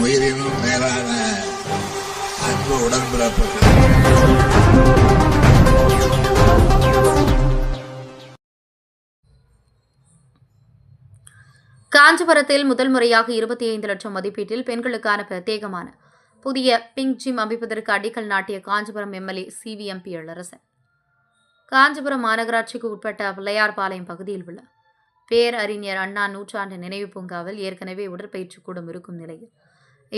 உயிரினும் மேலான அன்பு உடன்பிறப்புகள். காஞ்சிபுரத்தில் முதல் முறையாக 25 லட்சம் மதிப்பீட்டில் பெண்களுக்கான பிரத்யேகமான புதிய பிங்க் ஜிம் அமைப்பதற்கு அடிக்கல் நாட்டிய காஞ்சிபுரம் எம்எல்ஏ சிவிஎம்பி எழிலரசன். காஞ்சிபுரம் மாநகராட்சிக்கு உட்பட்ட பிள்ளையார்பாளையம் பகுதியில் உள்ள பேரறிஞர் அண்ணா நூற்றாண்டு நினைவு பூங்காவில் ஏற்கனவே உடற்பயிற்சி கூடம் இருக்கும் நிலையில்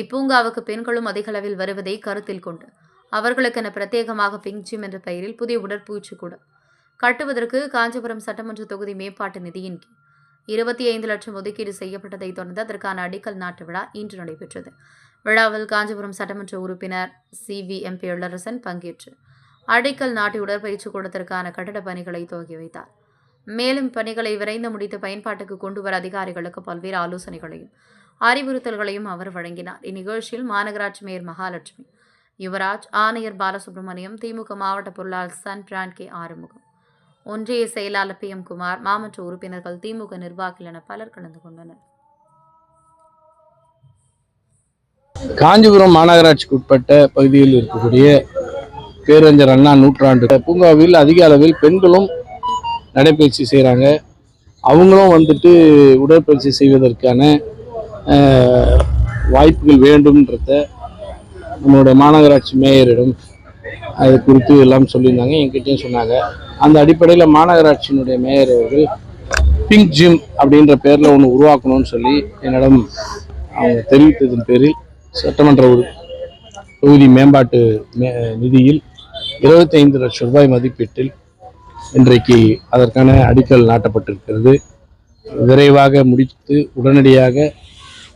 இப்பூங்காவுக்கு பெண்களும் அதிகளவில் வருவதை கருத்தில் கொண்டு அவர்களுக்கென பிரத்யேகமாக பிங்க் ஜிம் என்ற பெயரில் புதிய உடற்பயிற்சி கூடம் கட்டுவதற்கு காஞ்சிபுரம் சட்டமன்ற தொகுதி மேம்பாட்டு நிதியின் கீழ் 25 லட்சம் ஒதுக்கீடு செய்யப்பட்டதை தொடர்ந்து அதற்கான அடிக்கல் நாட்டு விழா இன்று நடைபெற்றது. விழாவில் காஞ்சிபுரம் சட்டமன்ற உறுப்பினர் சிவிஎம்பி எழிலரசன் பங்கேற்று அடிக்கல் நாட்டி உடற்பயிற்சி கூடத்திற்கான கட்டட பணிகளை துவக்கி வைத்தார். மேலும் பணிகளை விரைந்து முடித்து பயன்பாட்டுக்கு கொண்டுவர அதிகாரிகளுக்கு பல்வேறு ஆலோசனைகளையும் அறிவுறுத்தல்களையும் அவர் வழங்கினார். இந்நிகழ்ச்சியில் மாநகராட்சி மேயர் மகாலட்சுமி, யுவராஜ், ஆணையர் பாலசுப்ரமணியம், திமுக மாவட்ட பொருளாளர் சன் பிராண்ட் கே ஆறுமுகம், ஒன்றிய செயலாளர் PM குமார், மாமன்ற உறுப்பினர்கள், திமுக நிர்வாகிகள் என பலர் கலந்து கொண்டனர். காஞ்சிபுரம் மாநகராட்சிக்கு உட்பட்ட பகுதியில் இருக்கக்கூடிய பேரறிஞர் அண்ணா நூற்றாண்டு பூங்காவில் அதிக அளவில் பெண்களும் நடைபயிற்சி செய்கிறாங்க. அவங்களும் உடற்பயிற்சி செய்வதற்கான வாய்ப்புகள் வேண்டும்ன்றத நம்மளுடைய மாநகராட்சி மேயரிடம் அது குறித்து எல்லாம் சொல்லியிருந்தாங்க, என்கிட்டையும் சொன்னாங்க. அந்த அடிப்படையில் மாநகராட்சியினுடைய மேயர் அவர்கள் பிங்க் ஜிம் அப்படின்ற பேரில் ஒன்று உருவாக்கணும்னு சொல்லி என்னிடம் அவங்க தெரிவித்ததன் பேரில் சட்டமன்ற தொகுதி மேம்பாட்டு நிதியில் 25 லட்சம் ரூபாய் மதிப்பீட்டில் இன்றைக்கு அதற்கான அடிக்கல் நாட்டப்பட்டிருக்கிறது. விரைவாக முடித்து உடனடியாக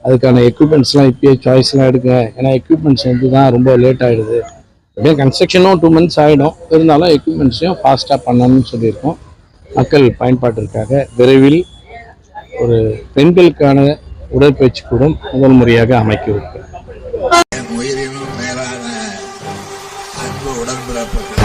அதுக்கான எக்யூப்மெண்ட்ஸ்லாம் இப்போயே சாய்ஸ்லாம் எடுங்க. ஏன்னா எக்யூப்மெண்ட்ஸ் தான் ரொம்ப லேட் ஆகிடுது. அப்படியே கன்ஸ்ட்ரக்ஷனும் 2 months ஆகிடும். இருந்தாலும் எக்யூப்மெண்ட்ஸையும் ஃபாஸ்ட்டாக பண்ணணும்னு சொல்லியிருக்கோம். மக்கள் பயன்பாட்டிற்காக விரைவில் ஒரு பெண்களுக்கான உடற்பயிற்சி கூடம் முதல் முறையாக அமைக்க உயிரினும் மேலான அன்பு உடன்பிறப்புகள்.